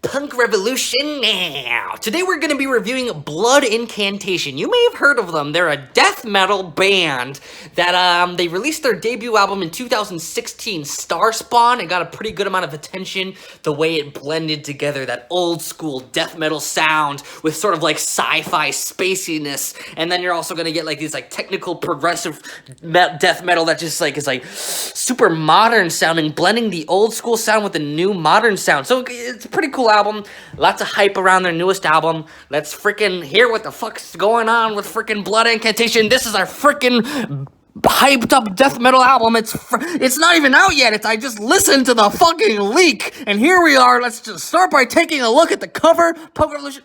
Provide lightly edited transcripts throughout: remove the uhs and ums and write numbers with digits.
punk revolution now. Today we're going to be reviewing Blood Incantation. You may have heard of them. They're a death metal band that they released their debut album in 2016, Starspawn. It got a pretty good amount of attention, the way it blended together that old school death metal sound with sort of like sci-fi spaciness. And then you're also going to get like these like technical progressive death metal that just like is like super modern sounding, blending the old school sound with the new modern sound. So it's a pretty cool album. Lots of hype around their newest album. Let's freaking hear what the fuck's going on with freaking Blood Incantation. This is our freaking hyped up death metal album. It's not even out yet. I just listened to the fucking leak, and here we are. Let's just start by taking a look at the cover. Punk Revolution.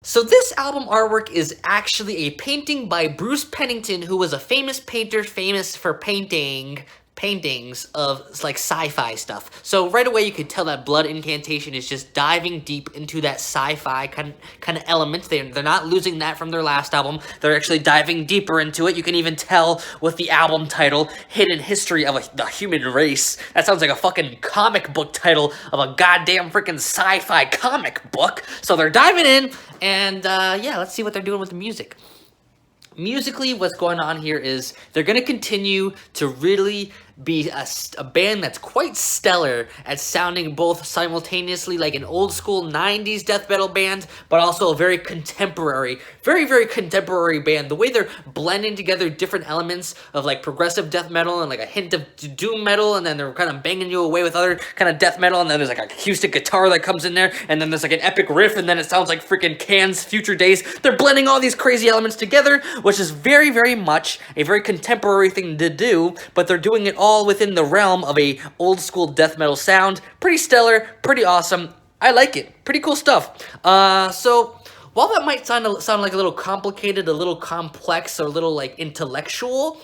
So this album artwork is actually a painting by Bruce Pennington, who was a famous painter, famous for paintings of like sci-fi stuff. So right away you can tell that Blood Incantation is just diving deep into that sci-fi kind of element. They're not losing that from their last album. They're actually diving deeper into it. You can even tell with the album title, Hidden History of the Human Race. That sounds like a fucking comic book title of a goddamn freaking sci-fi comic book. So they're diving in, and yeah, let's see what they're doing with the music. Musically, what's going on here is they're going to continue to really be a band that's quite stellar at sounding both simultaneously like an old school 90s death metal band, but also a very contemporary, very contemporary band. The way they're blending together different elements of like progressive death metal and like a hint of doom metal, and then they're kind of banging you away with other kind of death metal, and then there's like a acoustic guitar that comes in there, and then there's like an epic riff, and then it sounds like freaking Can's Future Days. They're blending all these crazy elements together, which is very much a very contemporary thing to do, but they're doing it all within the realm of a old school death metal sound. Pretty stellar, pretty awesome. I like it. Pretty cool stuff. So while that might sound like a little complicated, a little complex, or a little like intellectual,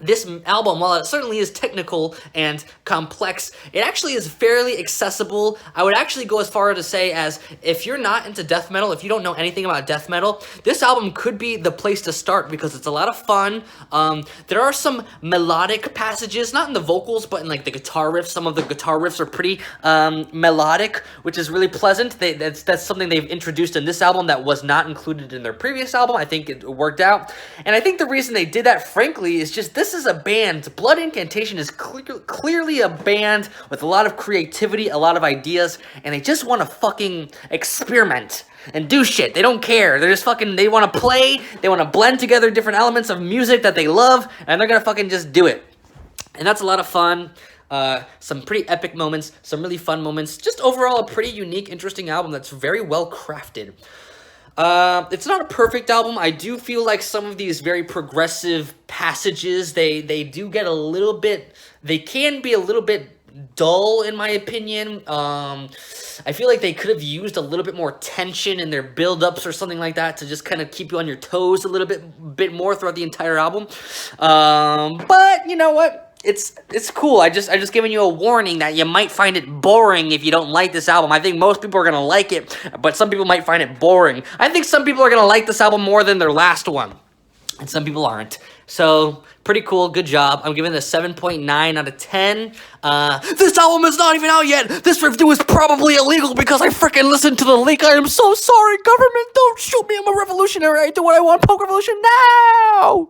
this album, while it certainly is technical and complex, it actually is fairly accessible. I would actually go as far to say as if you're not into death metal, if you don't know anything about death metal, this album could be the place to start because it's a lot of fun. There are some melodic passages, not in the vocals, but in like the guitar riffs. Some of the guitar riffs are pretty melodic, which is really pleasant. That's something they've introduced in this album that was not included in their previous album. I think it worked out. And I think the reason they did that, frankly, is just this is a band. Blood Incantation is clearly a band with a lot of creativity, a lot of ideas, and they just want to fucking experiment and do shit. They don't care. They're just fucking, they want to play, they want to blend together different elements of music that they love, and they're gonna fucking just do it. And that's a lot of fun. Some pretty epic moments, some really fun moments. Just overall a pretty unique, interesting album that's very well crafted. It's not a perfect album. I do feel like some of these very progressive passages, they do get a little bit, they can be a little bit dull in my opinion. I feel like they could have used a little bit more tension in their build-ups or something like that to just kind of keep you on your toes a little bit more throughout the entire album. But you know what? It's cool. I just giving you a warning that you might find it boring if you don't like this album. I think most people are gonna like it, but some people might find it boring. I think some people are gonna like this album more than their last one, and some people aren't. So pretty cool. Good job. I'm giving it a 7.9 out of 10. This album is not even out yet. This review is probably illegal because I freaking listened to the leak. I am so sorry, government. Don't shoot me. I'm a revolutionary. I do what I want. Punk Revolution now.